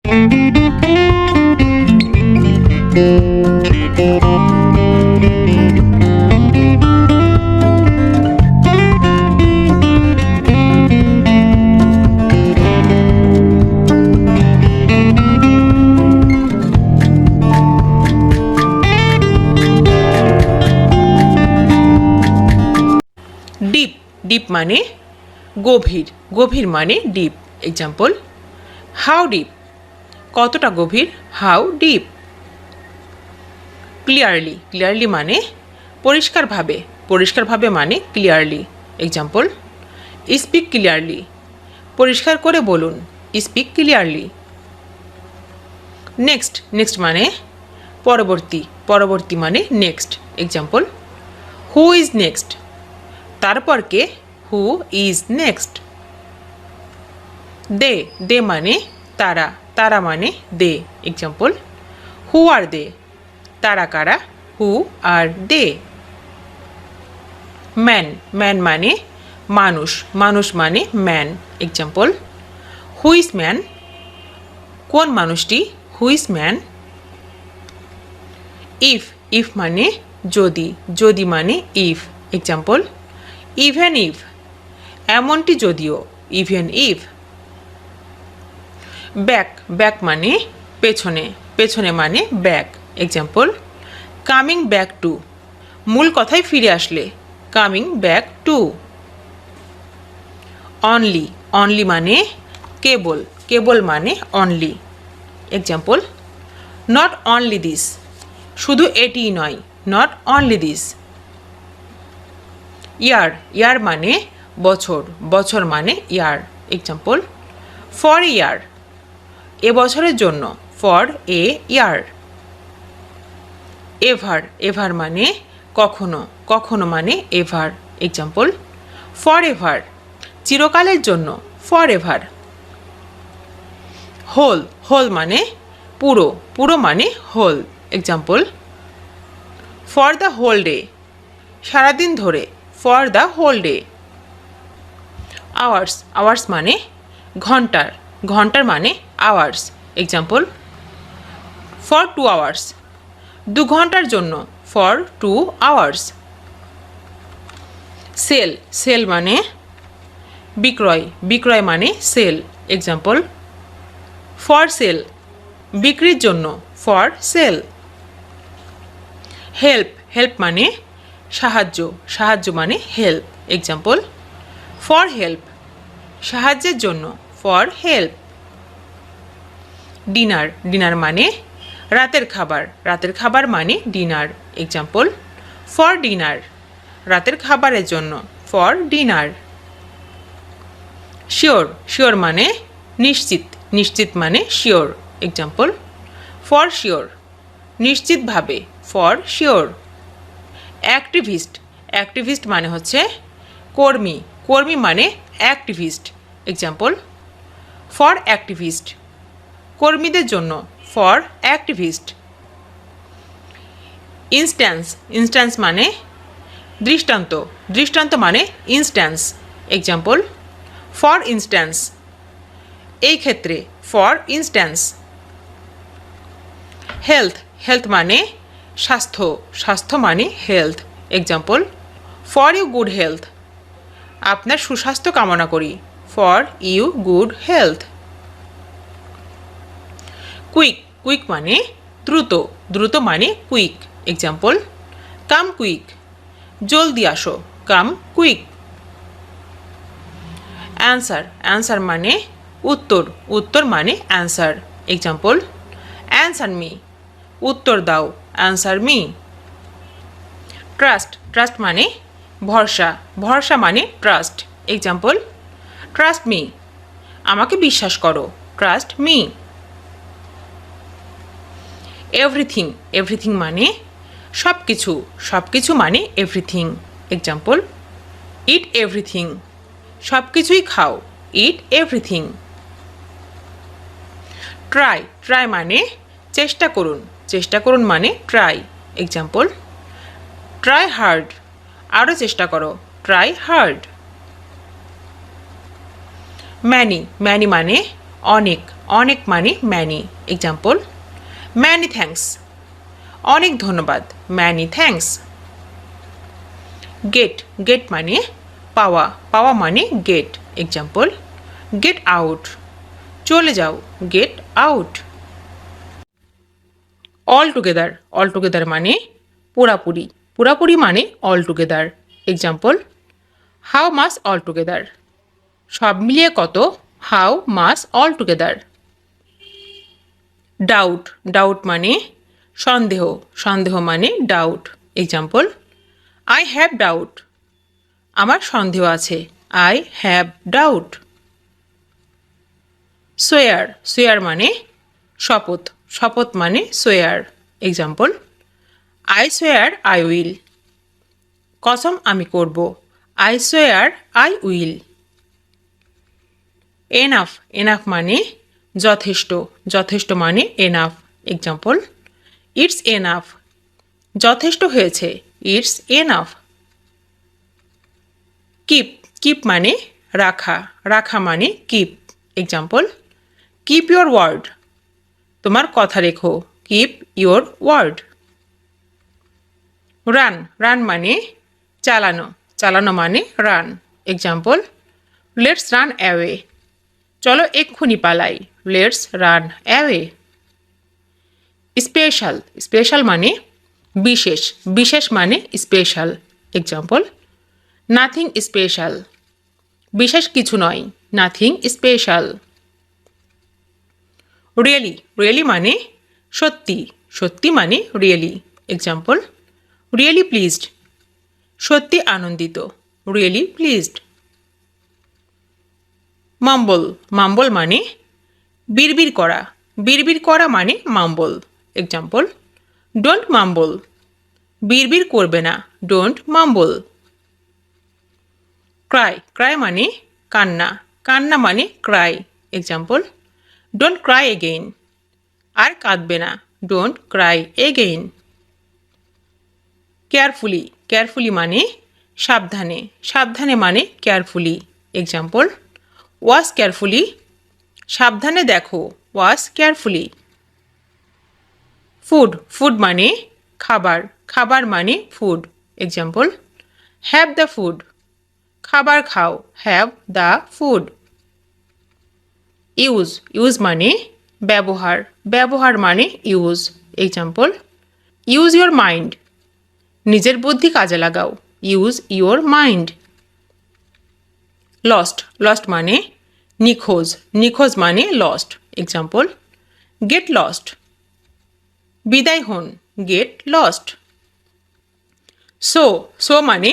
Deep deep মানে গভীর, গভীর মানে ডিপ। এক্সাম্পল, হাউ ডিপ, কতটা গভীর, হাউ ডিপ। ক্লিয়ারলি, ক্লিয়ারলি মানে পরিষ্কারভাবে, পরিষ্কারভাবে মানে ক্লিয়ারলি। এক্সাম্পল, স্পিক ক্লিয়ারলি, পরিষ্কার করে বলুন, স্পিক ক্লিয়ারলি। নেক্সট, নেক্সট মানে পরবর্তী, পরবর্তী মানে next. Example, who is next, তারপর কে, হু ইজ নেক্সট। দে, দে মানে তারা, তারা মানে দে। এক্সাম্পল, হু আর দে, তারা কারা, হু আর দে। ম্যান, ম্যান মানে মানুষ, মানুষ মানে man. Example, who is man, কোন মানুষটি, who is man. If, if মানে যদি, যদি মানে ইফ। এক্সাম্পল, ইভেন ইফ, এমনটি যদিও, ইভেন ইফ। ব্যাক, ব্যাক মানে পেছনে, পেছনে মানে back. Example, coming back to, মূল কথায় ফিরে আসলে, coming back to. Only, only মানে কেবল, কেবল মানে only. Example, not only this, শুধু এটিই নয়, নট অনলি দিস। ইয়ার, ইয়ার মানে বছর, বছর মানে ইয়ার। এক্সাম্পল, ফর ইয়ার, এ বছরের জন্য, for a year. Ever, ever মানে কখনো, কখনো মানে এভার। এক্সাম্পল, ফর এভার, চিরকালের জন্য, ফর এভার। হোল, হোল মানে পুরো, পুরো মানে whole. Example, for the whole day, সারাদিন ধরে, for the whole day. Hours, hours মানে ঘন্টার, ঘন্টার মানে আওয়ার্স। এক্সাম্পল, ফর 2 আওয়ার্স, 2 ঘন্টার জন্য, ফর 2 আওয়ার্স। সেল, সেল মানে বিক্রয়, বিক্রয় মানে সেল। এক্সাম্পল, ফর সেল, বিক্রির জন্য, ফর সেল। হেল্প, হেল্প মানে সাহায্য, সাহায্য মানে হেল্প। এক্সাম্পল, ফর হেল্প, সাহায্যের জন্য, ফর হেল্প। ডিনার, ডিনার মানে রাতের খাবার, রাতের খাবার মানে ডিনার। এক্সাম্পল, ফর ডিনার, রাতের খাবারের জন্য, ফর ডিনার। শিওর, শিওর মানে নিশ্চিত, নিশ্চিত মানে শিওর। এক্সাম্পল, ফর শিওর, নিশ্চিতভাবে, ফর শিওর। অ্যাক্টিভিস্ট, অ্যাক্টিভিস্ট মানে হচ্ছে কর্মী, কর্মী মানে অ্যাক্টিভিস্ট। এক্সাম্পল, ফর অ্যাক্টিভিস্ট, কর্মীদের জন্য, ফর অ্যাক্টিভিস্ট। ইনস্ট্যান্স, ইনস্ট্যান্স মানে দৃষ্টান্ত, দৃষ্টান্ত মানে ইনস্ট্যান্স। এক্সাম্পল, ফর ইনস্ট্যান্স, এই ক্ষেত্রে, ফর ইনস্ট্যান্স। হেলথ, হেলথ মানে স্বাস্থ্য, স্বাস্থ্য মানে health. Example, for you good health, আপনার সুস্বাস্থ্য কামনা করি, for you good health. Quick, quick মানে দ্রুত, দ্রুত মানে কুইক। এক্সাম্পল, কাম কুইক, জলদি আসো, কাম কুইক। অ্যান্সার, অ্যান্সার মানে উত্তর, উত্তর মানে অ্যান্সার। এক্সাম্পল, অ্যান্সার মি, উত্তর দাও, অ্যান্সার মি। ট্রাস্ট, ট্রাস্ট মানে ভরসা, ভরসা মানে ট্রাস্ট। এক্সাম্পল, ট্রাস্ট মি, আমাকে বিশ্বাস করো, ট্রাস্ট মি। এভরিথিং, এভরিথিং মানে সব কিছু, সব কিছু মানে এভরিথিং। এক্সাম্পল, ইট এভরিথিং, সব কিছুই খাও, ইট এভরিথিং। ট্রাই, ট্রাই মানে চেষ্টা করুন, চেষ্টা করুন মানে ট্রাই। এক্সাম্পল, ট্রাই হার্ড, আরও চেষ্টা করো, ট্রাই হার্ড। ম্যানি, ম্যানি মানে অনেক, অনেক মানে ম্যানি এক্সাম্পল ম্যানি থ্যাঙ্কস অনেক ধন্যবাদ ম্যানি থ্যাঙ্কস গেট গেট মানে পাওয়া পাওয়া মানে গেট এক্সাম্পল গেট আউট চলে যাও গেট আউট অল টুগেদার মানে পুরাপুরি পুরাপুরি মানে all together example how much all together সব মিলিয়ে কত how much all together doubt doubt মানে সন্দেহ সন্দেহ মানে doubt example I have doubt আমার সন্দেহ আছে আই হ্যাভ ডাউট সোয়ার সোয়ার মানে শপথ শপথ মানে সোয়ার example I swear I will কসম আমি করব I swear I will enough enough মানে যথেষ্ট যথেষ্ট মানে এনাফ এক্সাম্পল ইটস এনাফ যথেষ্ট হয়েছে ইটস এনাফ কিপ কিপ মানে রাখা রাখা মানে keep example keep your word তোমার কথা রেখো keep your word run run মানে চালানো চালানো মানে run example let's run away চলো এক্ষুনি পালাই let's run away special special মানে বিশেষ বিশেষ মানে স্পেশাল এক্সাম্পল নাথিং স্পেশাল বিশেষ কিছু নয় নাথিং স্পেশাল রিয়েলি রিয়েলি মানে সত্যি সত্যি মানে রিয়েলি এক্সাম্পল রিয়েলি প্লিজড সত্যি আনন্দিত রিয়েলি প্লিজড মাম্বল মাম্বল মানে বিড়বিড় করা মানে মাম্বল এক্সাম্পল ডোন্ট মাম্বল বিড়বিড় করবে না ডোন্ট মাম্বল ক্রাই ক্রাই মানে কান্না কান্না মানে cry example don't cry again আর কাঁদবে না don't cry again carefully carefully মানে সাবধানে সাবধানে মানে কেয়ারফুলি এক্সাম্পল ওয়াশ কেয়ারফুলি সাবধানে দেখো ওয়াশ কেয়ারফুলি ফুড ফুড মানে খাবার খাবার মানে food example have the food খাবার খাও have the food use use মানে ব্যবহার ব্যবহার মানে use example use your mind নিজের বুদ্ধি কাজে লাগাও use your mind lost lost মানে নিখোঁজ নিখোঁজ মানে লস্ট এক্সাম্পল গেট লস্ট বিদায় হন গেট লস্ট সো সো মানে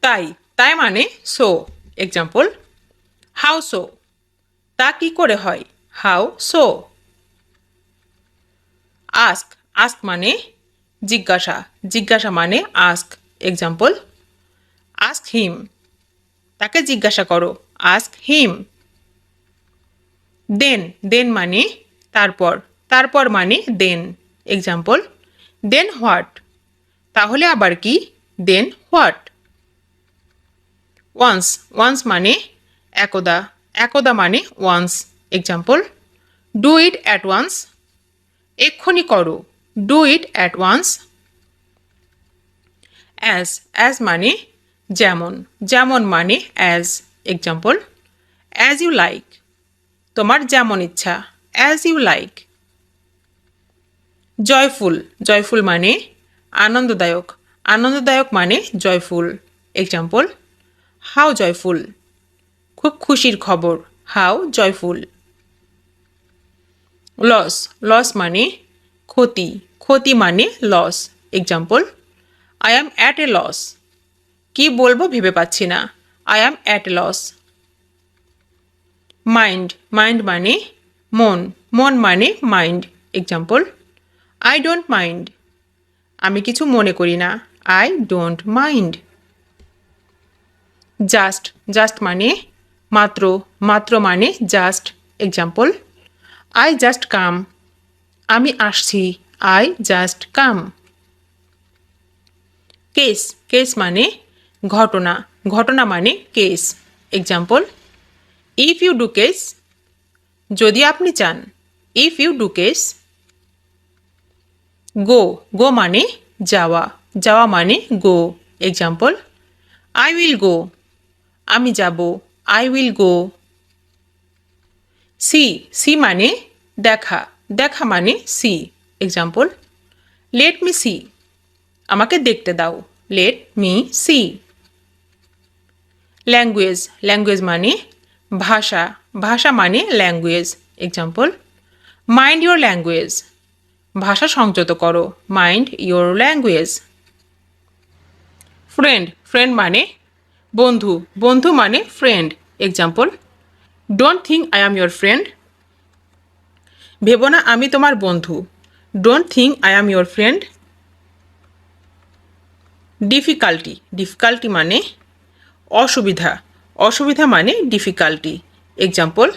তাই তাই মানে সো এক্সাম্পল হাউ সো তা কি করে হয় হাউ সো আস্ক আস্ক মানে জিজ্ঞাসা জিজ্ঞাসা মানে আস্ক এক্সাম্পল আস্ক হিম তাকে জিজ্ঞাসা করো আস্ক হিম দেন দেন মানে তারপর তারপর মানে দেন এক্সাম্পল দেন হোয়াট তাহলে আবার কি দেন হোয়াট ওয়ান্স ওয়ান্স মানে একদা একদা মানে once example do it at once এক্ষুনি করো do it at once as মানে যেমন যেমন মানে as example as you like তোমার যেমন ইচ্ছা as you like joyful joyful মানে আনন্দদায়ক আনন্দদায়ক মানে জয়ফুল এক্সাম্পল হাউ জয়ফুল খুব খুশির খবর হাউ জয়ফুল লস লস মানে ক্ষতি ক্ষতি মানে loss example I am at a loss কি বলবো ভেবে পাচ্ছি না I am at a loss mind mind মানে মন মন মানে mind example I don't mind আমি কিছু মনে করি না I don't mind just just মানে মাত্র মাত্র মানে just example I just come আমি আসছি I just come case case মানে ঘটনা ঘটনা মানে case example if you do case যদি আপনি চান। If you do case. Go, go মানে যাওয়া, যাওয়া মানে go. Example, I will go, আমি যাব, I will go. See, see মানে দেখা, দেখা মানে see. Example, let me see, আমাকে দেখতে দাও, let me see. Language, language মানে ভাষা, ভাষা মানে language. Example, mind your language, ভাষা সংযত করো, mind your language. Friend, friend মানে বন্ধু, বন্ধু মানে friend. Example, don't think I am your friend, ভেবো না আমি তোমার বন্ধু, don't think I am your friend. Difficulty, difficulty মানে অসুবিধা, অসুবিধা মানে difficulty. Example,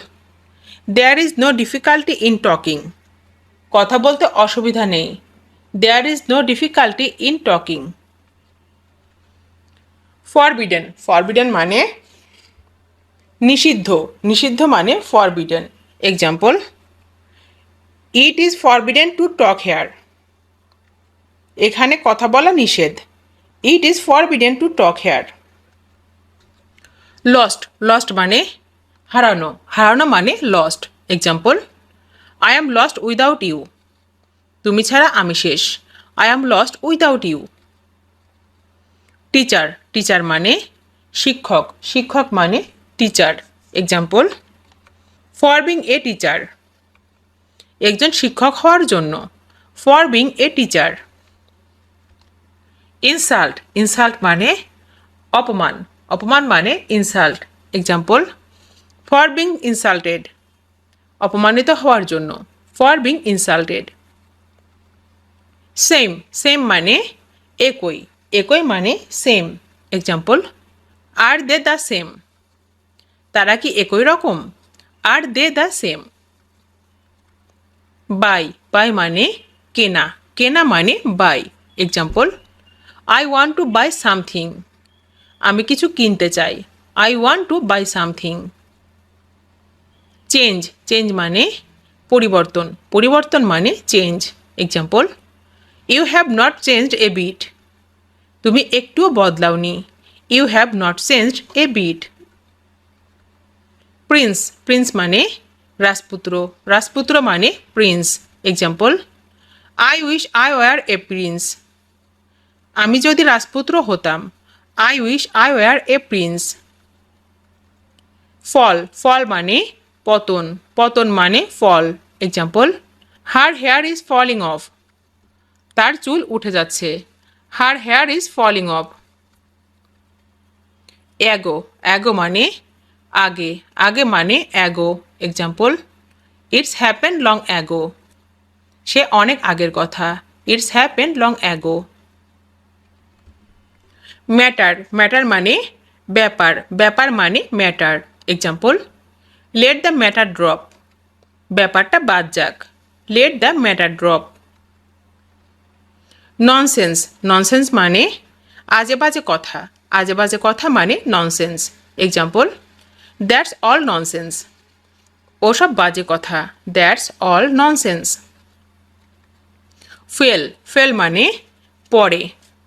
there is no difficulty in talking, কথা বলতে অসুবিধা নেই, there is no difficulty in talking. Forbidden, forbidden মানে নিষিদ্ধ, নিষিদ্ধ মানে forbidden. Example, it is forbidden to talk here, এখানে কথা বলা নিষেধ, it is forbidden to talk here. Lost, lost মানে হারানো, হারানো মানে lost. Example, I am lost without you, তুমি ছাড়া আমি শেষ, I am lost without you. Teacher, teacher মানে শিক্ষক, শিক্ষক মানে teacher. Example, for being a teacher, একজন শিক্ষক হওয়ার জন্য, for being a teacher. Insult, insult মানে অপমান, অপমান মানে insult. Example, for being insulted, অপমানিত হওয়ার জন্য, for being insulted. Same, same মানে একই, একই মানে same. Example, are they the same, তারা কি একই রকম, are they the same. Bye, by মানে কেনা, কেনা মানে buy. Example, I want to buy something, আমি কিছু কিনতে চাই, I want to buy something. Change, change মানে পরিবর্তন, পরিবর্তন মানে change. Example, you have not changed a bit, তুমি একটুও বদলাওনি, you have not changed a bit. Prince, prince মানে রাজপুত্র, রাজপুত্র মানে prince. Example, I wish I were a prince, আমি যদি রাজপুত্র হতাম, I wish I were a prince. Fall, fall মানে পতন, পতন মানে fall. Example, her hair is falling off, তার চুল উঠে যাচ্ছে, her hair is falling off. Ago, ago মানে আগে, আগে মানে ago. Example, it's happen long ago, সে অনেক আগের কথা, it's happen long ago. Matter, matter মানে ব্যাপার, ব্যাপার মানে matter. Example, let the matter drop, ব্যাপারটা বাদ যাক, let the matter drop. Nonsense, nonsense মানে আজে বাজে কথা, আজে বাজে কথা মানে nonsense. Example, that's all nonsense, ওসব বাজে কথা, that's all nonsense. Fell, fell মানে পড়ে,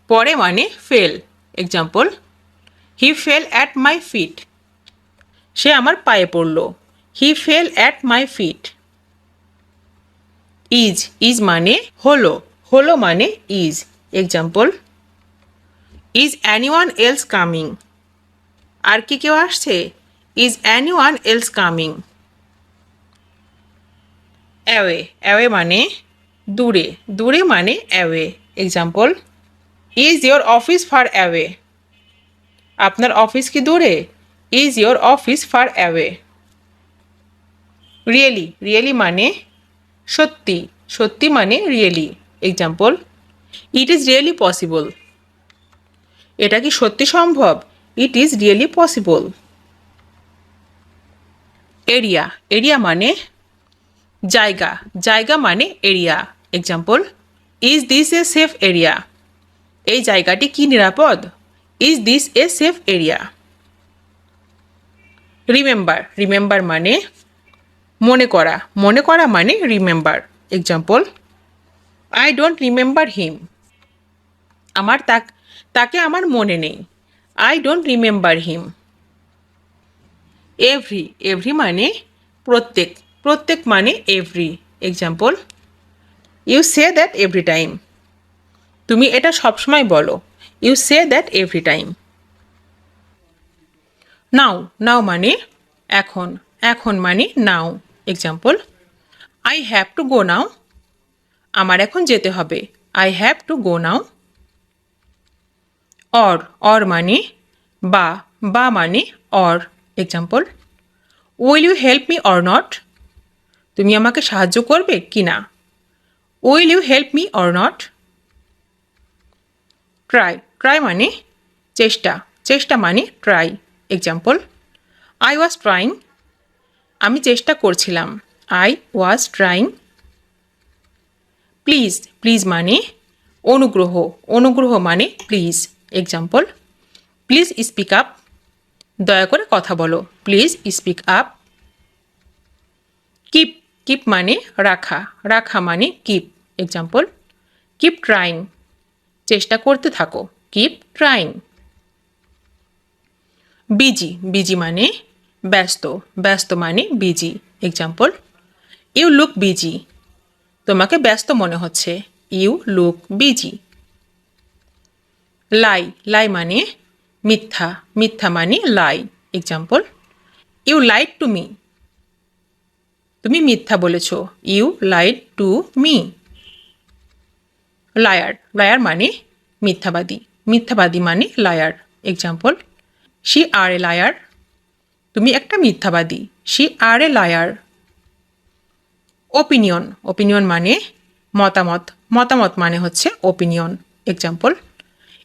পড়ে মানে fell. Example, he fell at my feet, সে আমার পায়ে পড়ল, he fell at my feet. Is, is মানে হলো, হলো মানে is. Example, is anyone else coming, আর কি কেউ আসছে, is anyone else coming. Away, away মানে দূরে, দূরে মানে away. Example, is your office far away, আপনার অফিস কি দূরে, is your office far away. Really, really মানে সত্যি, সত্যি মানে really. Example, it is really possible, এটা কি সত্যি সম্ভব, it is really possible. Area, area মানে জায়গা, জায়গা মানে area. Example, is this a safe area, এই জায়গাটি কি নিরাপদ, is this a safe area. Remember, remember মানে মনে করা মানে remember. Example, I don't remember him. তাকে আমার মনে নেই। I don't remember him. Every মানে প্রত্যেক। প্রত্যেক মানে every. Example, you say that every time. তুমি এটা সবসময় বলো। You say that every time. Now মানে এখন। এখন মানে now. Example, I have to go now. আমার এখন যেতে হবে। I have to go now. Or মানে বা মানে or. Example, will you help me or not. তুমি আমাকে সাহায্য করবে কি না। Will you help me or not. Try মানে চেষ্টা। চেষ্টা মানে try. Example, I was trying. আমি চেষ্টা করছিলাম। I was trying. প্লিজ মানে অনুগ্রহ। অনুগ্রহ মানে please. Example, please speak up. দয়া করে কথা বলো। Please speak up. কিপ মানে রাখা। রাখা মানে কিপ। Example, keep trying. চেষ্টা করতে থাকো। Keep trying. বিজি মানে ব্যস্ত। ব্যস্ত মানে busy. Example, you look busy. তোমাকে ব্যস্ত মনে হচ্ছে। You look busy. লাই মানে মিথ্যা। মিথ্যা মানে lie. Example, you lied to me. তুমি মিথ্যা বলেছ। You lied to me. Liar মানে মিথ্যাবাদী। মিথ্যাবাদী মানে liar. Example, she are a liar. তুমি একটা মিথ্যাবাদী। She are a liar. Opinion মানে মতামত। মতামত মানে হচ্ছে opinion. Example,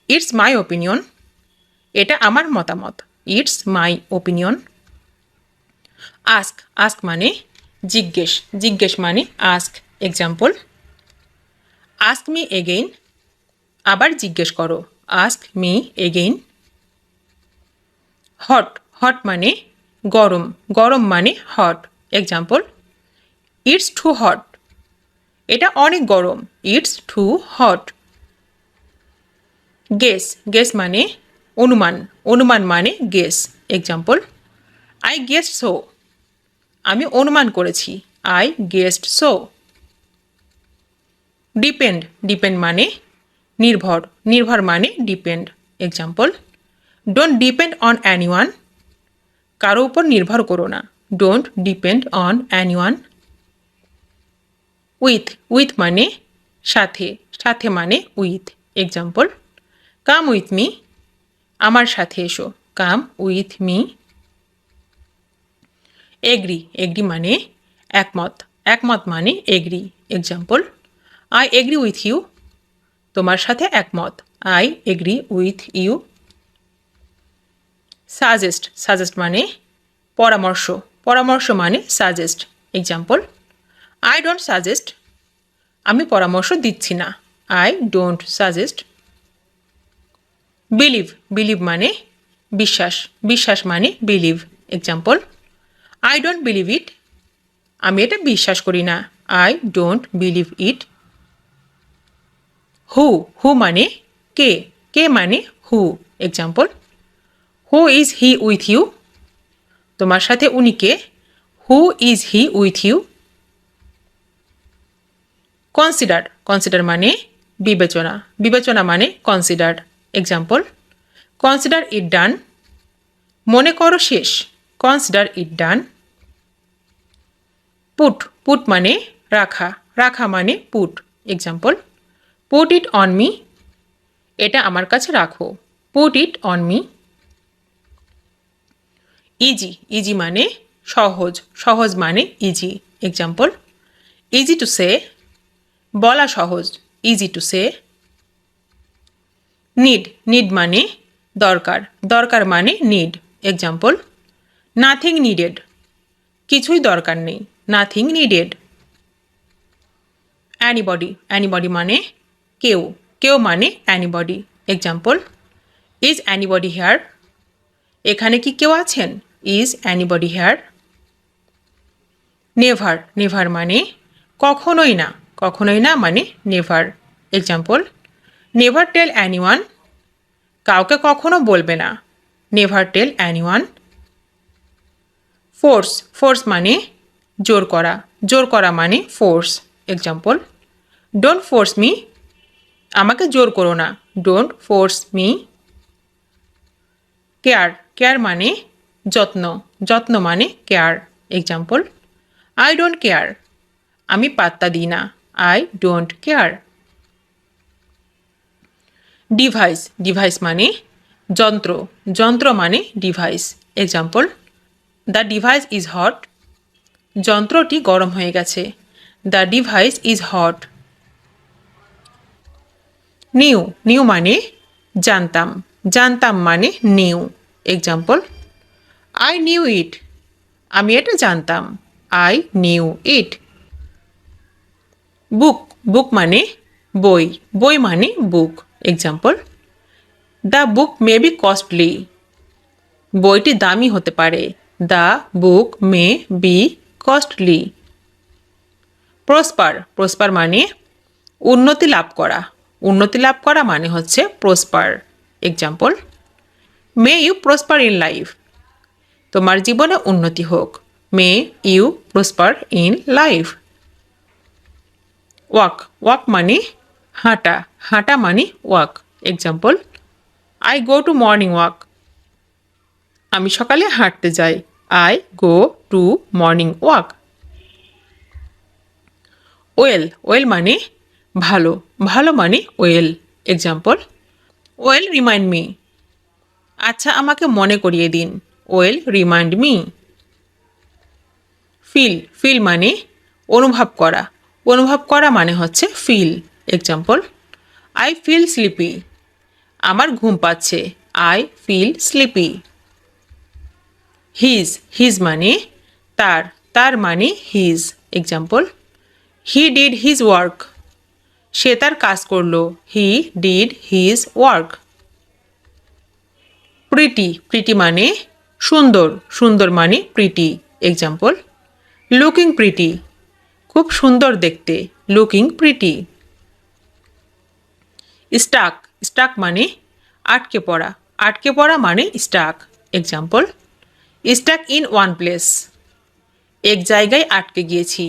it's my opinion. এটা আমার মতামত। It's my opinion. আস্ক মানে জিজ্ঞেস। জিজ্ঞেস মানে ask. Example, ask me again. আবার জিজ্ঞেস করো। Ask me again. হট মানে গরম। গরম মানে hot. Example, it's too hot. এটা অনেক গরম। It's too hot. গেস মানে অনুমান। অনুমান মানে guess. Example, I guessed so. আমি অনুমান করেছি। I guessed so. ডিপেন্ড মানে নির্ভর। নির্ভর মানে depend. Example, don't depend on anyone. কারো উপর নির্ভর করো না। Don't depend on anyone. With মানে সাথে। সাথে মানে with. Example, come with me. আমার সাথে এসো। কাম উইথ মি। এগ্রি মানে একমত। একমত মানে agree. Example, I agree with you. তোমার সাথে একমত। I agree with you. Suggest মানে পরামর্শ। পরামর্শ মানে suggest. Example, I don't suggest. আমি পরামর্শ দিচ্ছি না। I don't suggest. বিলিভ মানে বিশ্বাস। বিশ্বাস মানে believe. Example, I don't believe it. আমি এটা বিশ্বাস করি না। I don't believe it. Who মানে কে মানে who. Example, who is he with you. তোমার সাথে উনি কে। Who is he with you. Consider মানে বিবেচনা। বিবেচনা মানে consider. Example, consider it done. মনে করো শেষ। Consider it done. পুট মানে রাখা। রাখা মানে put. Example, put it on me. এটা আমার কাছে রাখো। Put it on me. Easy মানে সহজ। সহজ মানে easy. Example, easy to say. বলা সহজ। Easy to say. নিড মানে দরকার। দরকার মানে নিড। Example, nothing needed. কিছুই দরকার নেই। Nothing needed. অ্যানিবডি মানে কেউ মানে anybody. Example, is anybody here. এখানে কি কেউ আছেন। Is anybody here. Never never মানে কখনোই না মানে never. Example, never tell anyone, কাউকে কখনো বলবে না। Never tell anyone. Force force মানে জোর করা মানে force. Example, don't force me, আমাকে জোর করো না। Don't force me. Care care মানে যত্ন মানে care. Example, I don't care, আমি পাত্তা দিই না। I don't care. ডিভাইস মানে যন্ত্র মানে device. Example, the device is hot, যন্ত্রটি গরম হয়ে গেছে। The device is hot. New মানে জানতাম মানে new. Example, I knew it, আমি এটা জানতাম। I knew it. বুক মানে বই মানে book. Example, the book may be costly, বইটি দামি হতে পারে। The book may be costly. Prosper মানে উন্নতি লাভ করা মানে হচ্ছে prosper. Example, may you prosper in life, তোমার জীবনে উন্নতি হোক। May you prosper in life. Walk মানে হাঁটা মানে walk. Example, I go to morning walk, আমি সকালে হাঁটতে যাই। I go to morning walk. Well মানে ভালো মানে well. Example, well remind me, আচ্ছা আমাকে মনে করিয়ে দিন। Well remind me. ফিল মানে অনুভব করা মানে হচ্ছে feel. Example, I feel sleepy, আমার ঘুম পাচ্ছে। I feel sleepy. হিজ মানে তার মানে his. Example, he did his work, সে তার কাজ করলো। He did his work. Pretty মানে সুন্দর মানে প্রিটি। এক্সাম্পল, লুকিং প্রিটি, খুব সুন্দর দেখতে। Looking pretty. স্টাক মানে আটকে পড়া মানে stuck. Example, stuck in one place, এক জায়গায় আটকে গিয়েছি।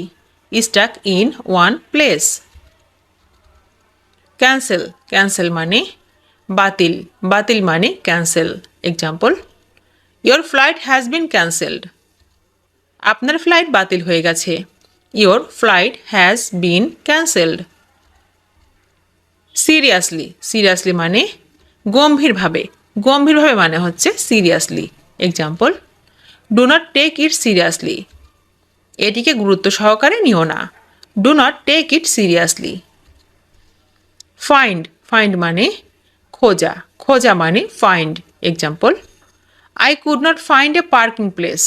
Stuck in one place. Cancel মানে বাতিল মানে cancel. Example, your flight has been cancelled, আপনার ফ্লাইট বাতিল হয়ে গেছে। Your flight has been cancelled. Seriously মানে গম্ভীরভাবে মানে হচ্ছে seriously. Example, do not take it seriously, এটিকে গুরুত্ব সহকারে নিও না। Do not take it seriously. Find মানে খোঁজা মানে find. Example, I could not find a parking place,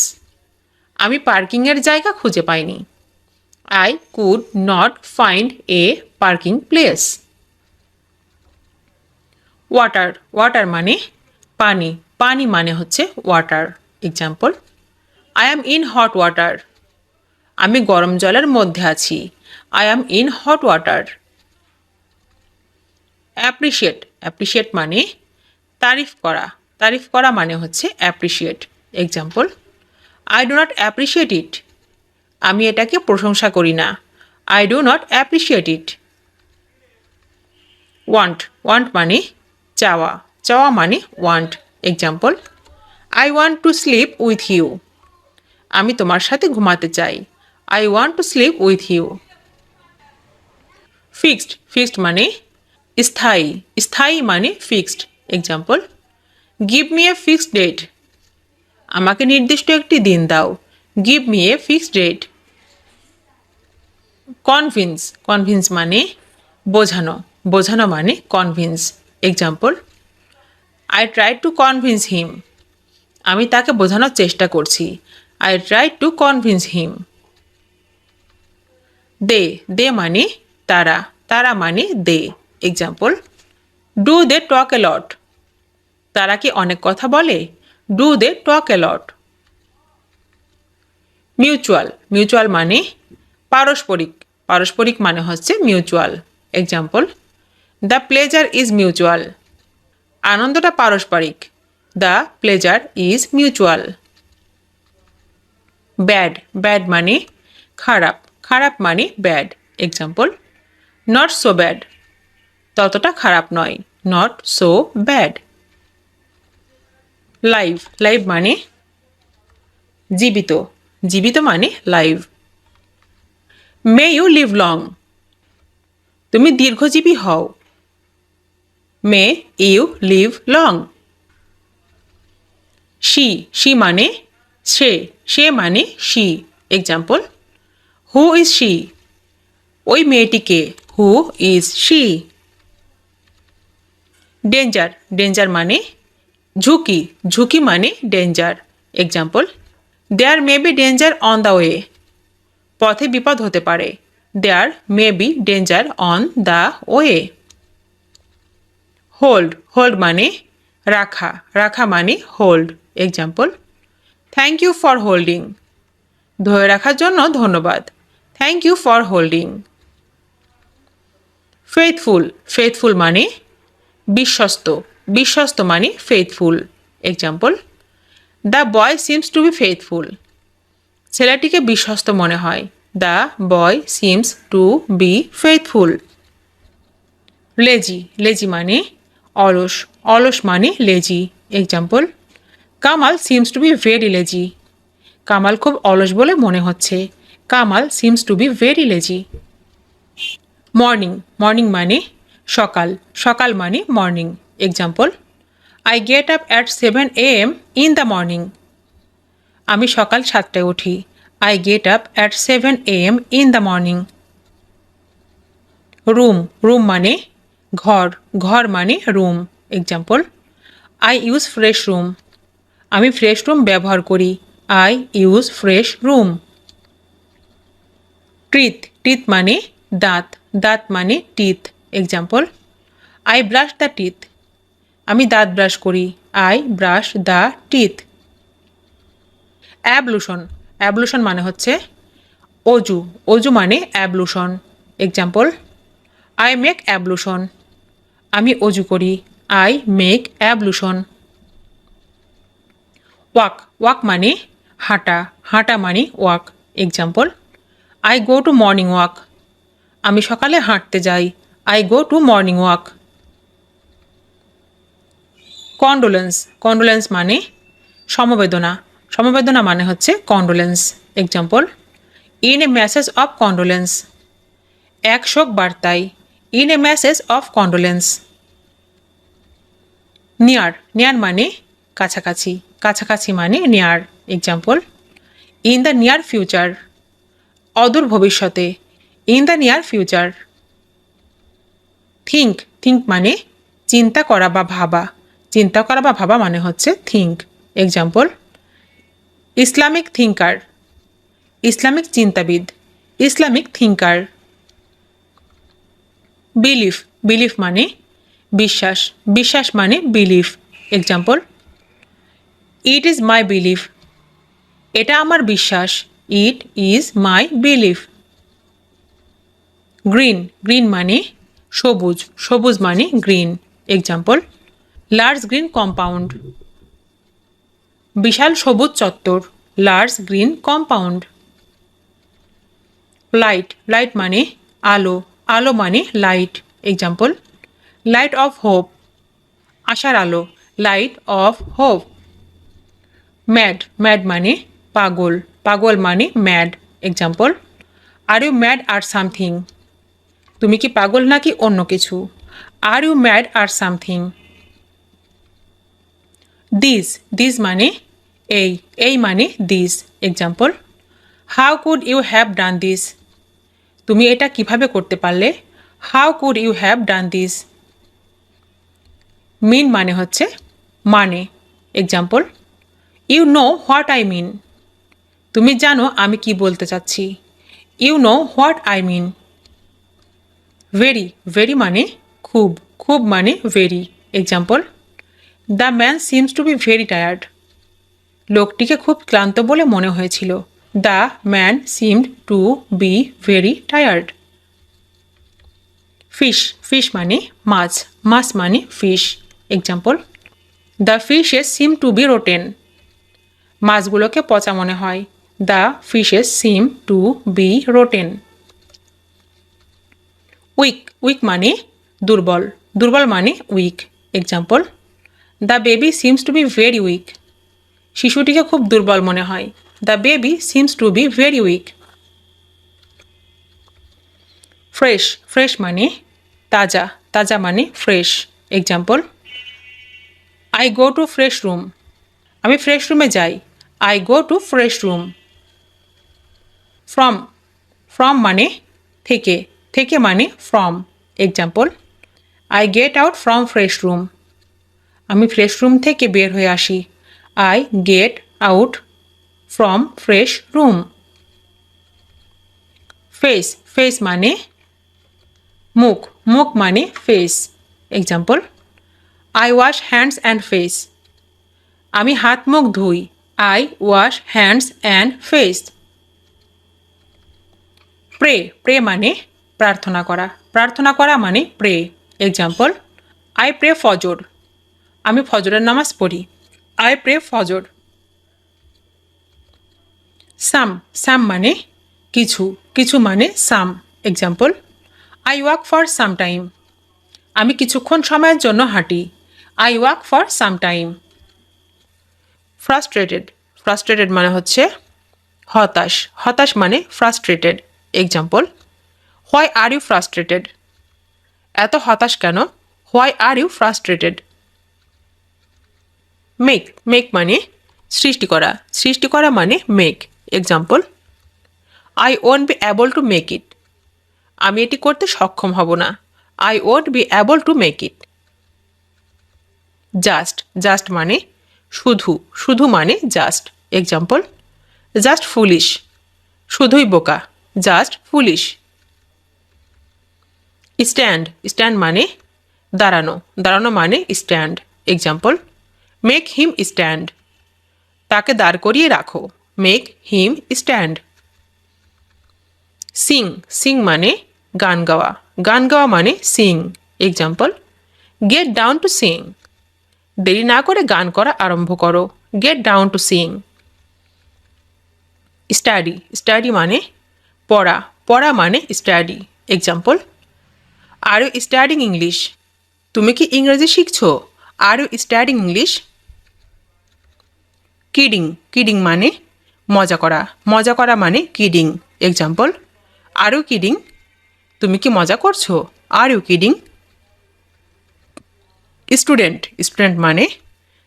আমি পার্কিংয়ের জায়গা খুঁজে পাইনি। I could not find a parking place. Water মানে পানি মানে হচ্ছে water. Example, I am in hot water, আমি গরম জলের মধ্যে আছি। I am in hot water. Appreciate মানে তারিফ করা মানে হচ্ছে appreciate. Example, I do not appreciate it, আমি এটাকে প্রশংসা করি না। I do not appreciate it. Want মানে চাওয়া মানে want. Example, I want to sleep with you, আমি তোমার সাথে ঘুমাতে চাই। I want to sleep with you. Fixed মানে স্থায়ী মানে fixed. Example, give me a fixed date, আমাকে নির্দিষ্ট একটি দিন দাও। Give me a fixed date. Convince মানে বোঝানো মানে convince. Example, I try to convince him, আমি তাকে বোঝানোর চেষ্টা করছি। I try to convince him. They মানে তারা মানে দে। Example, do they talk a লট, তারা কি অনেক কথা বলে। Do they talk a lot. Mutual mutual মানে পারস্পরিক পারস্পরিক মানে হচ্ছে mutual example the pleasure is mutual আনন্দটা পারস্পরিক the pleasure is mutual bad bad মানে খারাপ খারাপ মানে bad example not so bad ততটা খারাপ নয় not so bad live live মানে জীবিত জীবিত মানে live may you live long তুমি দীর্ঘজীবী হও may you live long she মানে সে মানে she example who is she ওই মেয়েটিকে who is she danger danger মানে ঝুঁকি ঝুঁকি মানে danger example there may be danger on the way পথে বিপদ হতে পারে there may be danger on the way hold hold মানে রাখা রাখা মানে hold example thank you for holding ধরে রাখার জন্য ধন্যবাদ thank you for holding faithful faithful মানে বিশ্বস্ত বিশ্বস্ত মানে faithful example the boy seems to be faithful ছেলেটিকে বিশ্বস্ত মনে হয় the boy seems to be faithful lazy lazy মানে অলস অলস মানে lazy example Kamal seems to be very lazy Kamal খুব অলস বলে মনে হচ্ছে Kamal seems to be very lazy morning morning মানে সকাল সকাল মানে morning example I get up at 7 AM in the morning আমি সকাল 7টায় উঠি I get up at 7 AM in the morning room room মানে ঘর ঘর মানে room example I use fresh room আমি ফ্রেশ রুম ব্যবহার করি I use fresh room teeth teeth মানে দাঁত দাঁত মানে teeth example I brush the teeth আমি দাঁত ব্রাশ করি আই ব্রাশ দ্য টিথ অ্যাবলুশন অ্যাবলুশন মানে হচ্ছে অজু অজু মানে অ্যাবলুশন এক্সাম্পল আই মেক অ্যাবলুশন আমি অজু করি আই মেক অ্যাবলুশন ওয়াক ওয়াক মানে হাঁটা হাঁটা মানে walk example I go to morning walk আমি সকালে হাঁটতে যাই I go to morning walk condolence condolence মানে সমবেদনা সমবেদনা মানে হচ্ছে condolence example in a message of condolence এক শোক বার্তায় in a message of condolence near near মানে কাছাকাছি কাছাকাছি মানে near example in the near future অদূর ভবিষ্যতে in the near future think think মানে চিন্তা করা বা ভাবা চিন্তা করা বা ভাবা মানে হচ্ছে think example Islamic thinker Islamic চিন্তাবিদ ইসলামিক থিঙ্কার বিলিফ বিলিফ মানে বিশ্বাস বিশ্বাস মানে belief example it is my belief এটা আমার বিশ্বাস it is my belief green green মানে সবুজ সবুজ মানে green example large green compound বিশাল সবুজ চত্বর large green compound light light মানে আলো আলো মানে light example light of hope আশার আলো light of hope mad mad মানে পাগল পাগল মানে mad example are you mad or something তুমি কি পাগল নাকি অন্য কিছু are you mad or something this this মানে এই মানে this example how could you have done this তুমি এটা কিভাবে করতে পারলে how could you have done this mean মানে হচ্ছে মানে example you know what I mean তুমি জানো আমি কি বলতে চাচ্ছি you know what I mean very very মানে খুব খুব মানে very example the man seems to be very tired লোকটিকে খুব ক্লান্ত বলে মনে হয়েছিল the man seemed to be very tired. Fish, fish মানে মাছ, মাছ মানে fish. Example, the fishes seem to be rotten. মাছগুলোকে পচা মনে হয়। The fishes seem to be rotten. Weak, weak মানে দুর্বল, দুর্বল মানে weak. Example, the baby seems to be very weak. শিশুটিকে খুব দুর্বল মনে হয়। The baby seems to be very week. Fresh, fresh মানে তাজা, তাজা মানে fresh. Example, I go two fresh room. আমি ফ্রেশ রুমে যাই। I go two fresh room. From, from মানে থেকে, থেকে মানে from. Example, I get out from fresh room. আমি ফ্রেশ রুম থেকে বের হয়ে আসি। I get out from fresh room. Face, face মানে মুখ, মুখ মানে face. Example, I wash hands and face. আমি হাত মুখ ধুই। I wash hands and face. Pray, pray মানে প্রার্থনা করা, প্রার্থনা করা মানে প্রে। এক্সাম্পল, আই প্রে ফজর। আমি ফজরের নামাজ পড়ি। আই প্রে ফজর। সাম, সাম মানে কিছু, কিছু মানে সাম। Example, I walk for some time. আমি কিছুক্ষণ সময়ের জন্য হাঁটি। I walk for some time. Frustrated, frustrated মানে হচ্ছে হতাশ, হতাশ মানে frustrated. Example, why are you frustrated. এত হতাশ কেন? Why are you frustrated. Make, make মানে সৃষ্টি করা, সৃষ্টি করা মানে make. Example, I won't be able to make it. আমি এটি করতে সক্ষম হব না। I won't be able to make it. Just, just মানে শুধু, শুধু মানে জাস্ট। Example, just foolish. শুধুই বোকা। Just foolish. স্ট্যান্ড, স্ট্যান্ড মানে দাঁড়ানো, দাঁড়ানো মানে stand. Example, make him stand. তাকে দাঁড় করিয়ে রাখো। Make him stand. Sing, sing মানে গান গাওয়া, গান গাওয়া মানে sing. Example, get down to sing. দেরি না করে গান করা আরম্ভ করো। Get down to sing. Study, study মানে পড়া, পড়া মানে study. Example, are you studying English. তুমি কি ইংরেজি শিখছো? Are you studying English. Kidding, kidding মানে মজা করা, মজা করা মানে kidding. Example, are you kidding. তুমি কি মজা করছো? Are you kidding. Student, student মানে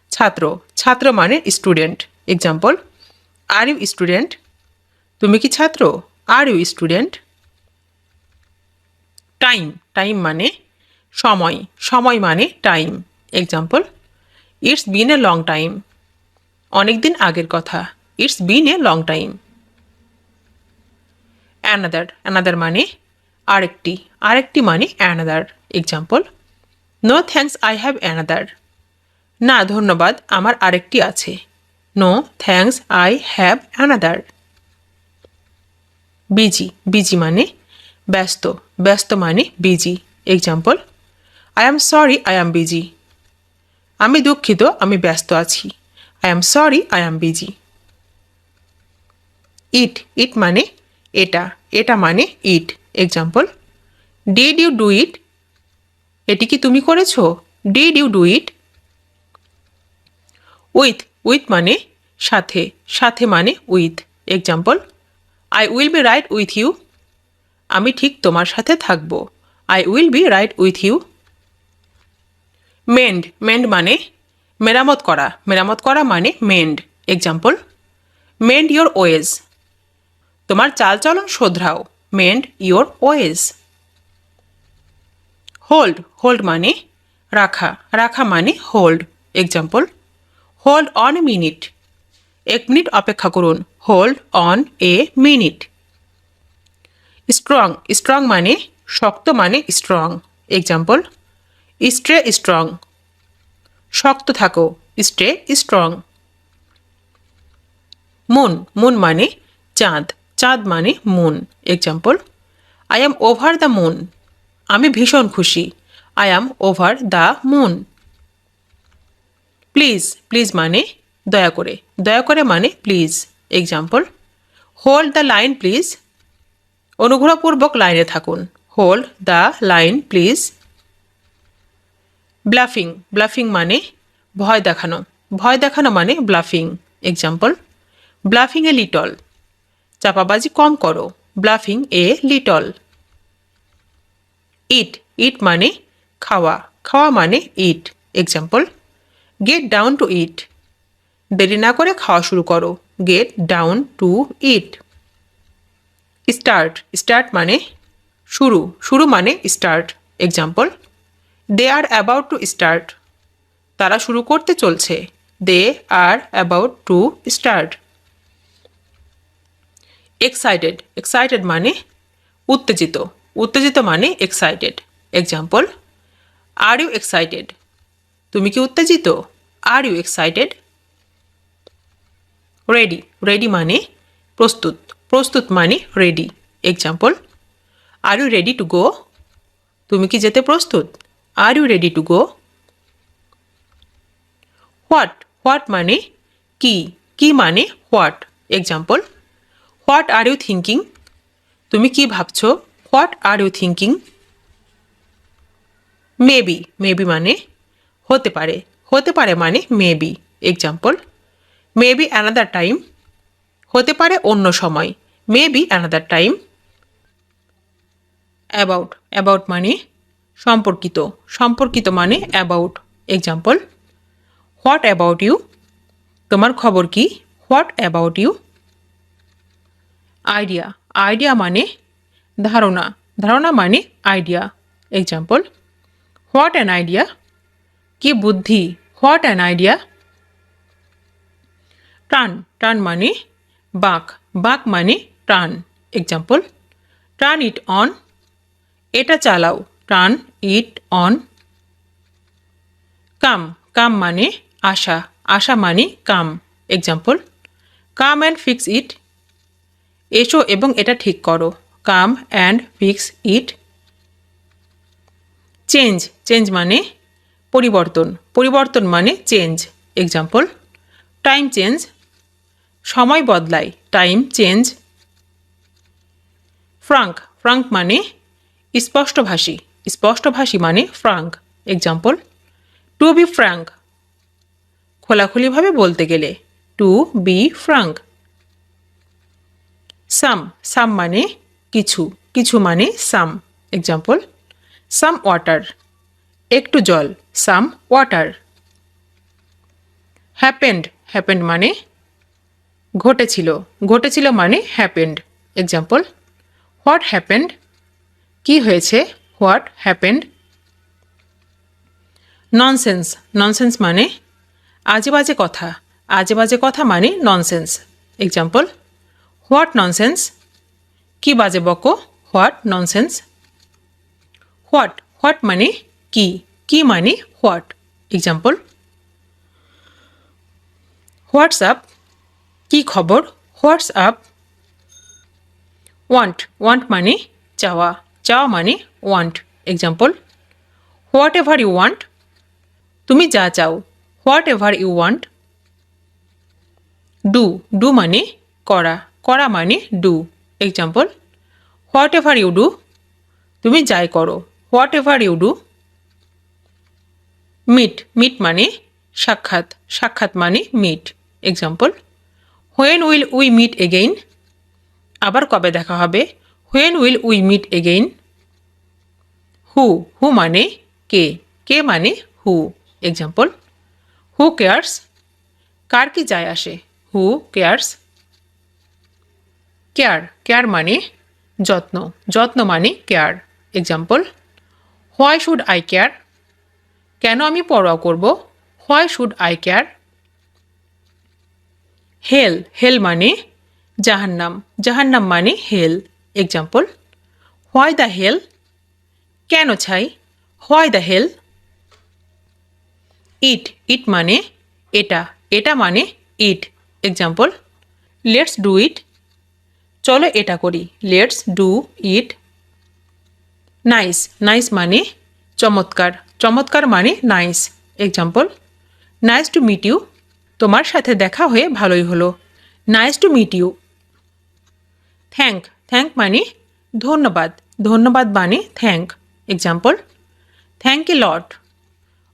ছাত্র, ছাত্র মানে student. Example, are you student. তুমি কি ছাত্র? Are you student. Time, time মানে সময়, সময় মানে time. Example, it's been a long time. অনেক দিন আগের কথা। It's been a long time. Another, another মানে আরেকটি, আরেকটি মানে another. Example, no thanks I have another. না ধন্যবাদ, আমার আরেকটি আছে। No thanks I have another. Busy, busy মানে ব্যস্ত, ব্যস্ত মানে busy. Example, I am sorry I am busy. আমি দুঃখিত, আমি ব্যস্ত আছি। I am sorry I am busy. It, it মানে এটা, এটা মানে ইট। Example, did you do it. এটি কি তুমি করেছো? Did you do it. With, with মানে সাথে, সাথে মানে with. Example, I will be right with you. আমি ঠিক তোমার সাথে থাকবো। I will be right with you. Mend, mend মানে মেরামত করা, মেরামত করা মানে mend. Example, mend your ways. তোমার চালচলন শোধরাও। Mend your ways. Hold, hold মানে রাখা, রাখা মানে hold. Example, hold on a minute. এক মিনিট অপেক্ষা করুন। Hold on a minute. Strong, strong মানে শক্ত মানে স্ট্রং। Example, stay strong. শক্ত থাকো। Stay strong. মুন, মুন মানে চাঁদ, চাঁদ মানে moon. Example, I am over the moon, আমি ভীষণ খুশি। I am over the moon. Please, please মানে দয়া করে, দয়া করে মানে please. Example, hold the line please, অনুগ্রহপূর্বক লাইনে থাকুন। Hold the line please. Bluffing, bluffing মানে ভয় দেখানো, ভয় দেখানো মানে bluffing. Example, bluffing a little, চাপাবাজি কম করো। Bluffing a little. It, it মানে খাওয়া, খাওয়া মানে ইট। Example, get down to eat, দেরি না করে খাওয়া শুরু করো। Get down to eat. Start, start মানে শুরু, শুরু মানে start. Example, they are about to start, তারা শুরু করতে চলছে। They are about to start. Excited, excited মানে উত্তেজিত, উত্তেজিত মানে excited. Example, are you excited, তুমি কি উত্তেজিত? Are you excited? Ready, ready মানে প্রস্তুত, প্রস্তুত মানে ready. Example, are you ready to go, তুমি কি যেতে প্রস্তুত? Are you ready to go? What, what মানে কি, কি মানে what. Example, what are you thinking, তুমি কি ভাবছো? What are you thinking? Maybe, maybe মানে হতে পারে, হতে পারে মানে maybe. Example, maybe another time, হতে পারে অন্য সময়। Maybe another time. About, about মানে সম্পর্কিত, সম্পর্কিত মানে about. Example, what about you, তোমার খবর কি? What about you? Idea, idea মানে ধারণা, ধারণা মানে idea. Example, what an idea, কি বুদ্ধি। What an idea. Turn, turn মানে বাঁক, বাঁক মানে turn. Example, turn it on, এটা চালাও। Turn it on. Come, come মানে আসা, আসা মানে come. Example, come and fix it, এসো এবং এটা ঠিক করো। Come and fix it. Change, change মানে পরিবর্তন, পরিবর্তন মানে চেঞ্জ। এক্সাম্পল, টাইম চেঞ্জ, সময় বদলায়। Time change. ফ্রাঙ্ক, ফ্রাঙ্ক মানে স্পষ্টভাষী, স্পষ্টভাষী মানে frank. Example, to be frank, খোলাখুলিভাবে বলতে গেলে। To be frank. Some, some মানে কিছু, কিছু মানে সাম। এক্সাম্পল, সাম ওয়াটার, একটু জল। Some water. হ্যাপেন্ড, হ্যাপেন্ড মানে ঘটেছিল, ঘটেছিল মানে হ্যাপেন্ড। এক্সাম্পল, হোয়াট হ্যাপেন্ড, কি হয়েছে? What happened. ননসেন্স, ননসেন্স মানে আজে বাজে কথা, আজে বাজে কথা মানে ননসেন্স। এক্সাম্পল, হোয়াট ননসেন্স, কি বাজে বকো। What nonsense. হোয়াট, হোয়াট মানে কি, কি মানে হোয়াট। এক্সাম্পল, হোয়াটসঅ্যাপ, কি খবর। হোয়াটসঅ্যাপ। ওয়ান্ট, ওয়ান্ট মানে চাওয়া, চাওয়া মানে want. Example, whatever you want, তুমি যা চাও। Whatever you want. Do, do মানে করা, করা মানে do. Example, whatever you do, তুমি যাই করো। Whatever you do. Meet, meet মানে সাক্ষাৎ, সাক্ষাৎ মানে meet. Example, when will we meet again, আবার কবে দেখা হবে। When will we meet again. Who, who মানে কে, কে মানে হু। এক্সাম্পল, হু কেয়ার্স, কার কি যায় আসে। Who cares. কেয়ার, কেয়ার মানে যত্ন, যত্ন মানে care. Example, why should I care, কেন আমি পরোয়া করব। Why should I care. Hell, hell মানে জাহান্নাম, জাহান্নাম মানে hell. Example, why the hell, কেন ছাই। Why the hell. It, it মানে এটা, এটা মানে ইট। এক্সাম্পল, লেটস ডু ইট, চলো এটা করি, let's do it. Nice, nice মানে চমৎকার, চমৎকার মানে nice. Example, nice to meet you, তোমার সাথে দেখা হয়ে ভালোই হলো। Nice to meet you. Thank, thank মানে ধন্যবাদ, ধন্যবাদ মানে thank. Example, thank a lot,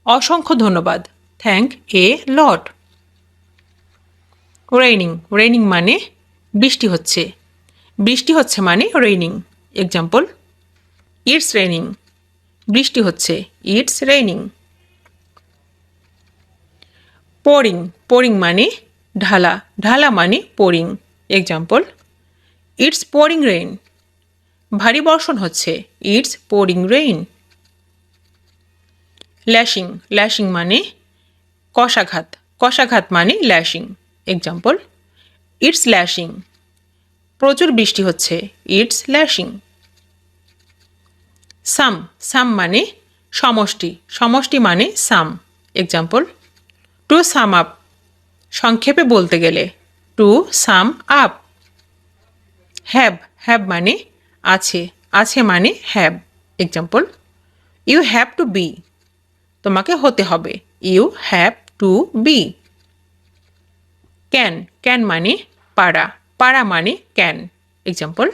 অসংখ্য ধন্যবাদ। Thank a lot. Raining, raining মানে বৃষ্টি হচ্ছে, বৃষ্টি হচ্ছে মানে রেইনিং। এক্সাম্পল, ইটস রেইনিং, বৃষ্টি হচ্ছে, ইটস রেইনিং। পোরিং, পোরিং মানে ঢালা, ঢালা মানে pouring. Example, it's pouring rain, ভারী বর্ষণ হচ্ছে, ইটস পোরিং রেইন। ল্যাশিং, ল্যাশিং মানে কষাঘাত, কষাঘাত মানে ল্যাশিং। এক্সাম্পল, ইটস ল্যাশিং, প্রচুর বৃষ্টি হচ্ছে, ইটস ল্যাশিং। সাম, সাম মানে সমষ্টি, সমষ্টি মানে সাম। এক্সাম্পল, টু সাম আপ, সংক্ষেপে বলতে গেলে, to sum up. Have, have মানে আছে, আছে মানে have. Example, you have to be, তোমাকে হতে হবে, you have to be. Can, can মানে পারা, পারা মানে can. Example,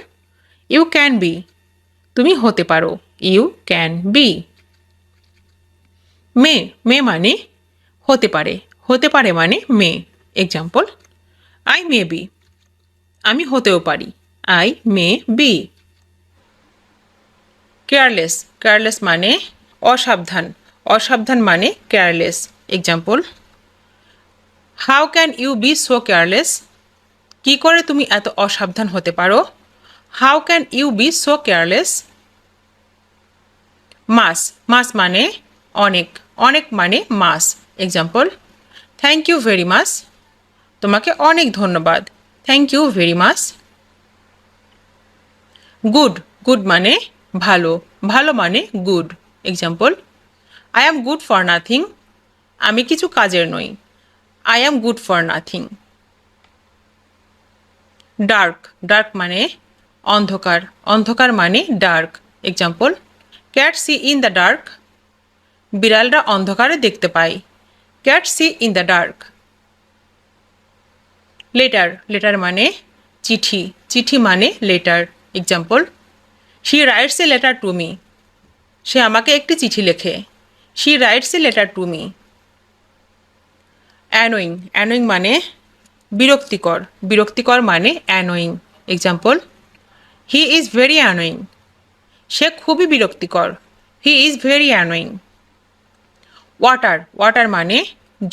you can be, তুমি হতে পারো, you can be. May, may মানে হতে পারে, হতে পারে মানে may. Example, I may be, আমি হতেও পারি, I may B. Careless, careless মানে অসাবধান, অসাবধান মানে careless. Example, how can you be so careless, কী করে তুমি এত অসাবধান হতে পারো? How can you be so careless. Much, much মানে অনেক, অনেক মানে much. Example, thank you very much, তোমাকে অনেক ধন্যবাদ, thank you very much. Good, good মানে ভালো, ভালো মানে good. Example, I am good for nothing, আমি কিছু কাজের নই, I am good for nothing. Dark, dark মানে অন্ধকার, অন্ধকার মানে dark. Example, cat see in the dark, বিড়ালরা অন্ধকারে দেখতে পায়, cat see in the dark. Letter, letter মানে চিঠি, চিঠি মানে letter. Example, she writes a letter to me, সে আমাকে একটি চিঠি লেখে, she writes a letter to me. Annoying, annoying মানে বিরক্তিকর, বিরক্তিকর মানে annoying. Example, he is very annoying, সে খুবই বিরক্তিকর, he is very annoying. Water, water মানে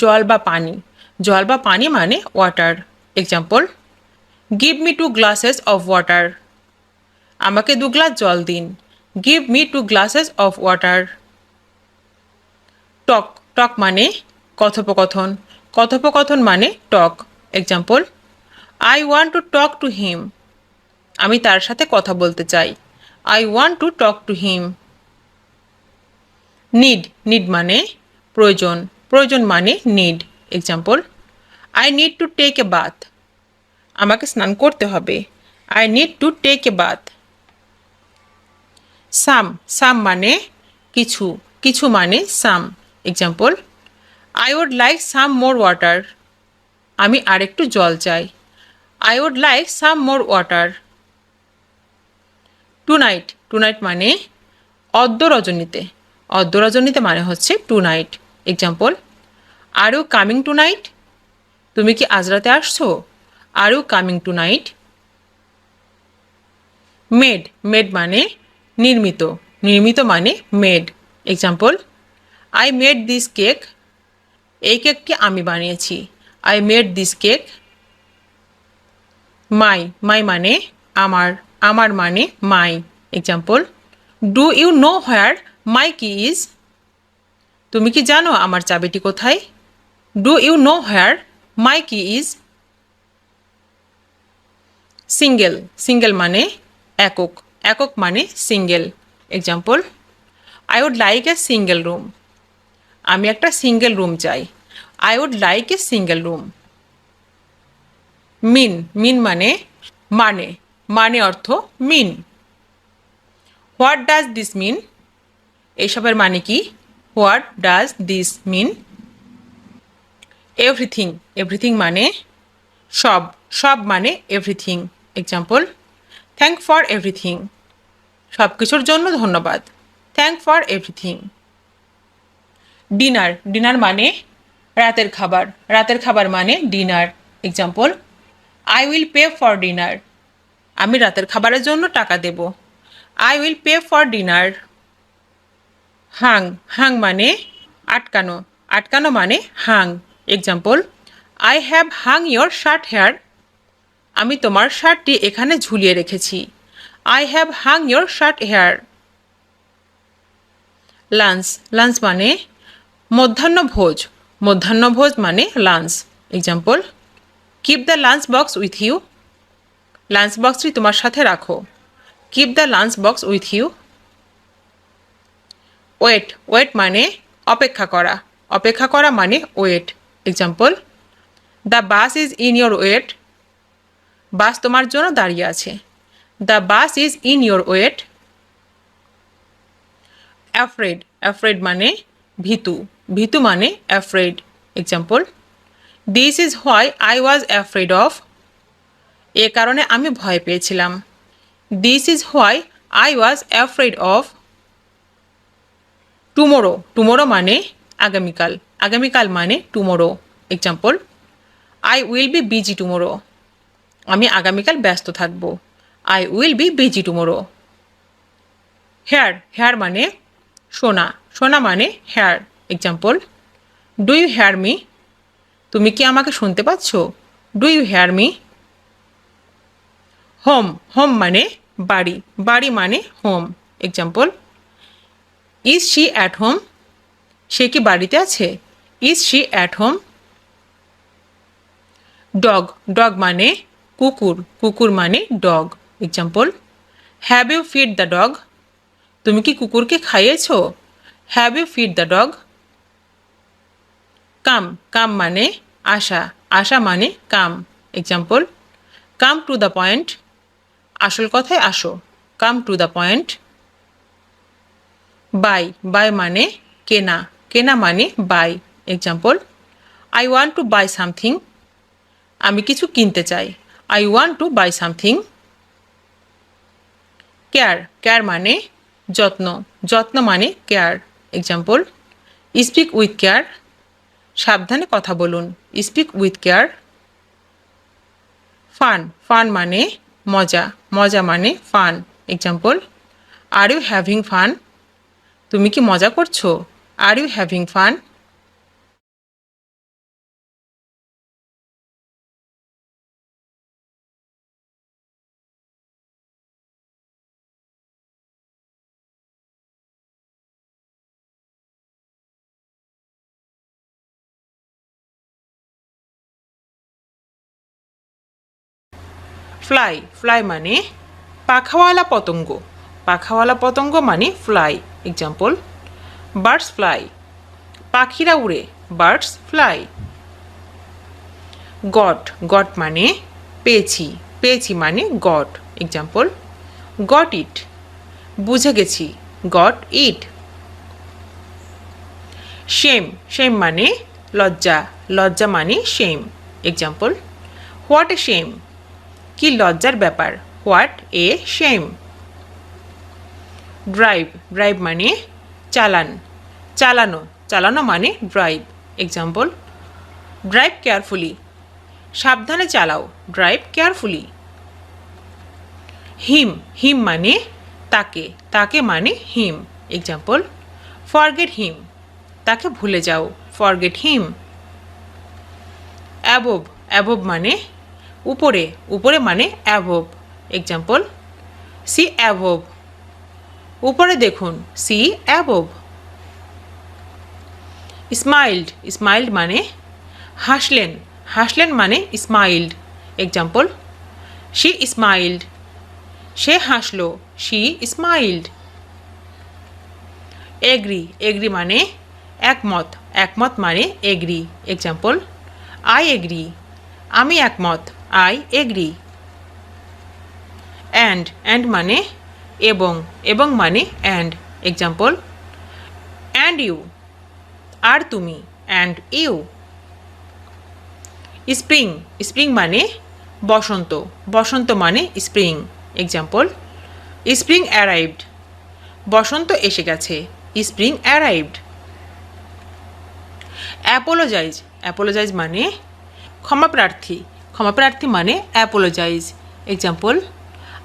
জল বা পানি, জল বা পানি মানে water. Example, give me 2 glasses of water, আমাকে 2 গ্লাস জল দিন, give me 2 glasses of water. Talk, talk মানে কথোপকথন, কথোপকথন মানে talk. Example, I want to talk to him, আমি তার সাথে কথা বলতে চাই, I want to talk to him. Need, need মানে প্রয়োজন, প্রয়োজন মানে need. Example, I need to take a bath, আমাকে স্নান করতে হবে, I need to take a bath. Some, some মানে কিছু, কিছু মানে সাম। Example, I would like some more water, আমি আরেকটু জল চাই, I would like some more water. Tonight, tonight মানে অদ্য রজনীতে, অদ্য রজনীতে মানে হচ্ছে tonight. Example, are you coming tonight, তুমি কি আজ রাতে আসছো, are you coming tonight. Made, made মানে নির্মিত, নির্মিত মানে made. Example, I made this cake, এই কেকটি আমি বানিয়েছি, I made this cake. My, my মানে আমার, আমার মানে my. Example, do you know where my key is, তুমি কি জানো আমার চাবিটি কোথায়, do you know where my key is. Single, single মানে একক, একক মানে single. Example, I would like a single room, আমি একটা সিঙ্গেল রুম চাই, I would like a single room. Mean, mean মানে মানে, মানে অর্থ মিন। হোয়াট ডাজ দিস মিন? এসবের মানে কি? What does this mean? Everything, everything মানে সব, সব মানে everything. Example, thank for everything, সব কিছুর জন্য ধন্যবাদ। Thank for everything. Dinner, dinner মানে রাতের খাবার, রাতের খাবার মানে dinner. Example, I will pay for dinner, আমি রাতের খাবারের জন্য টাকা দেব। I will pay for dinner. Hang, hang মানে আটকানো, আটকানো মানে hang. Example, I have hang your shirt here, আমি তোমার শার্টটি এখানে ঝুলিয়ে রেখেছি। I have hang your shirt here. Lunch, lunch মানে মধ্যাহ্নভোজ, মধ্যাহ্নভোজ মানে lunch. Example, keep the lunch box with you, lunch বক্সটি তোমার সাথে রাখো। Keep the lunch box with you. Wait, wait মানে অপেক্ষা করা, অপেক্ষা করা মানে wait. Example, the bus is in your wait, bus তোমার জন্য দাঁড়িয়ে আছে। The bus is in your wait. Afraid, afraid মানে ভীতু, ভীতু মানে afraid. Example, this is why I was afraid of, এ কারণে আমি ভয় পেয়েছিলাম। This is why I was afraid of. Tomorrow, tomorrow মানে আগামীকাল, আগামীকাল মানে tomorrow. Example, I will be busy tomorrow, আমি আগামীকাল ব্যস্ত থাকব। I will be busy tomorrow. Hear, hear মানে শোনা, শোনা মানে hear. Example, do you hear me, তুমি কি আমাকে শুনতে পাচ্ছ? Do you hear me. Home, home মানে বাড়ি, বাড়ি মানে home. Example, is she at home, সে কি বাড়িতে আছে? Is she at home. Dog, dog মানে কুকুর, কুকুর মানে dog. Example, have you feed the dog, তুমি কি কুকুরকে খাইয়েছো? Have you feed the dog. Come, come মানে আসা, আসা মানে come. Example, come to the point, আসল কথায় আসো। Come to the point. Buy, by মানে কেনা, কেনা মানে buy. Example, I want to buy something, আমি কিছু কিনতে চাই। I want to buy something. Care, care মানে যত্ন, যত্ন মানে care. Example, speak with care, সাবধানে কথা বলুন। Speak with care. Fun, fun মানে মজা, মজা মানে fun. Example, are you having fun, তুমি কি মজা করছো? Are you having fun. Fly, fly মানে পাখাওয়ালা পতঙ্গ, পাখাওয়ালা পতঙ্গ মানে ফ্লাই। এক্সাম্পল, বার্ডস ফ্লাই, পাখিরা উড়ে। Birds fly. গট, গট মানে পেয়েছি, পেয়েছি মানে গট। এক্সাম্পল, গট ইট, বুঝে গেছি। Got it. শেম, শেম মানে লজ্জা, লজ্জা মানে shame. Example, what a shame, কি লজ্জার ব্যাপার। What a shame. Drive, drive মানে চালান, চালানো, চালানো মানে ড্রাইভ। এক্সাম্পল, ড্রাইভ কেয়ারফুলি, সাবধানে চালাও। Drive carefully. হিম, হিম মানে তাকে, তাকে মানে হিম। এক্সাম্পল, ফরগেট হিম, তাকে ভুলে যাও। Forget him. অ্যাবোভ, অ্যাবোভ মানে উপরে, উপরে মানে অ্যাবোভ। এক্সাম্পল, সি অ্যাবোভ, উপরে দেখুন। C above. স্মাইল্ড, স্মাইল্ড মানে হাসলেন, হাসলেন মানে স্মাইল্ড। এক্সাম্পল, শি স্মাইল্ড, সে হাসলো। She smiled. এগ্রি, এগ্রি মানে একমত, একমত মানে এগ্রি। এক্সাম্পল, আই এগ্রি, আমি একমত। I agri. অ্যান্ড মানে এবং মানে অ্যান্ড এক্সাম্পল অ্যান্ড ইউ আর তুমি অ্যান্ড ইউ স্প্রিং মানে বসন্ত মানে স্প্রিং এক্সাম্পল স্প্রিং অ্যারাইভড বসন্ত এসে গেছে স্প্রিং অ্যারাইভড অ্যাপোলোজাইজ মানে ক্ষমাপ্রার্থী মানে অ্যাপোলোজাইজ এক্সাম্পল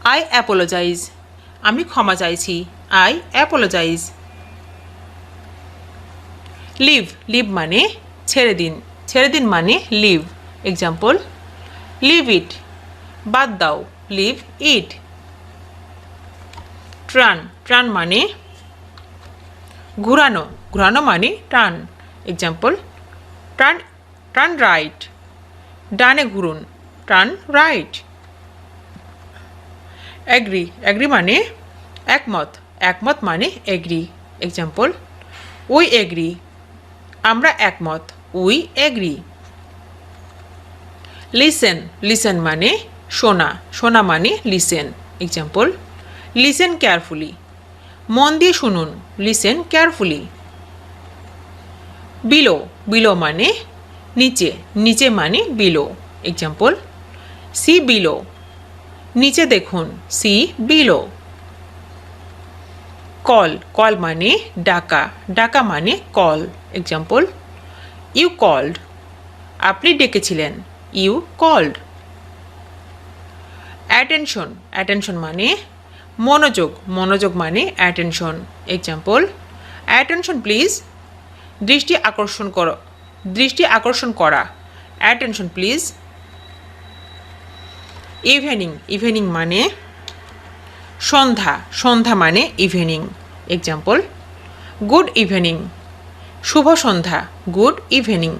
আই অ্যাপোলোজাইজ আমি ক্ষমা চাইছি আই অ্যাপোলোজাইজ লিভ মানে ছেড়ে দিন মানে লিভ এক্সাম্পল লিভ ইট বাদ দাও লিভ ইট ট্রান মানে ঘুরানো মানে টার্ন এক্সাম্পল টার্ন রাইট ডানে ঘুরুন টার্ন রাইট অ্যাগ্রি মানে একমত মানে এগ্রি এক্সাম্পল উই এগ্রি আমরা একমত উই এগ্রি লিসেন মানে শোনা মানে লিসেন এক্সাম্পল লিসেন কেয়ারফুলি মন দিয়ে শুনুন লিসেন কেয়ারফুলি বিলো মানে নিচে মানে বিলো এক্সাম্পল সি বিলো নিচে দেখুন সি বিলো কল মানে ডাকা মানে কল এক্সাম্পল ইউ কল্ড আপনি ডেকেছিলেন ইউ কল্ড অ্যাটেনশন মানে মনোযোগ মানে অ্যাটেনশন এক্সাম্পল অ্যাটেনশন প্লিজ দৃষ্টি আকর্ষণ করা অ্যাটেনশন প্লিজ ইভিনিং মানে সন্ধ্যা মানে ইভিনিং এক্সাম্পল গুড ইভিনিং শুভ সন্ধ্যা গুড ইভিনিং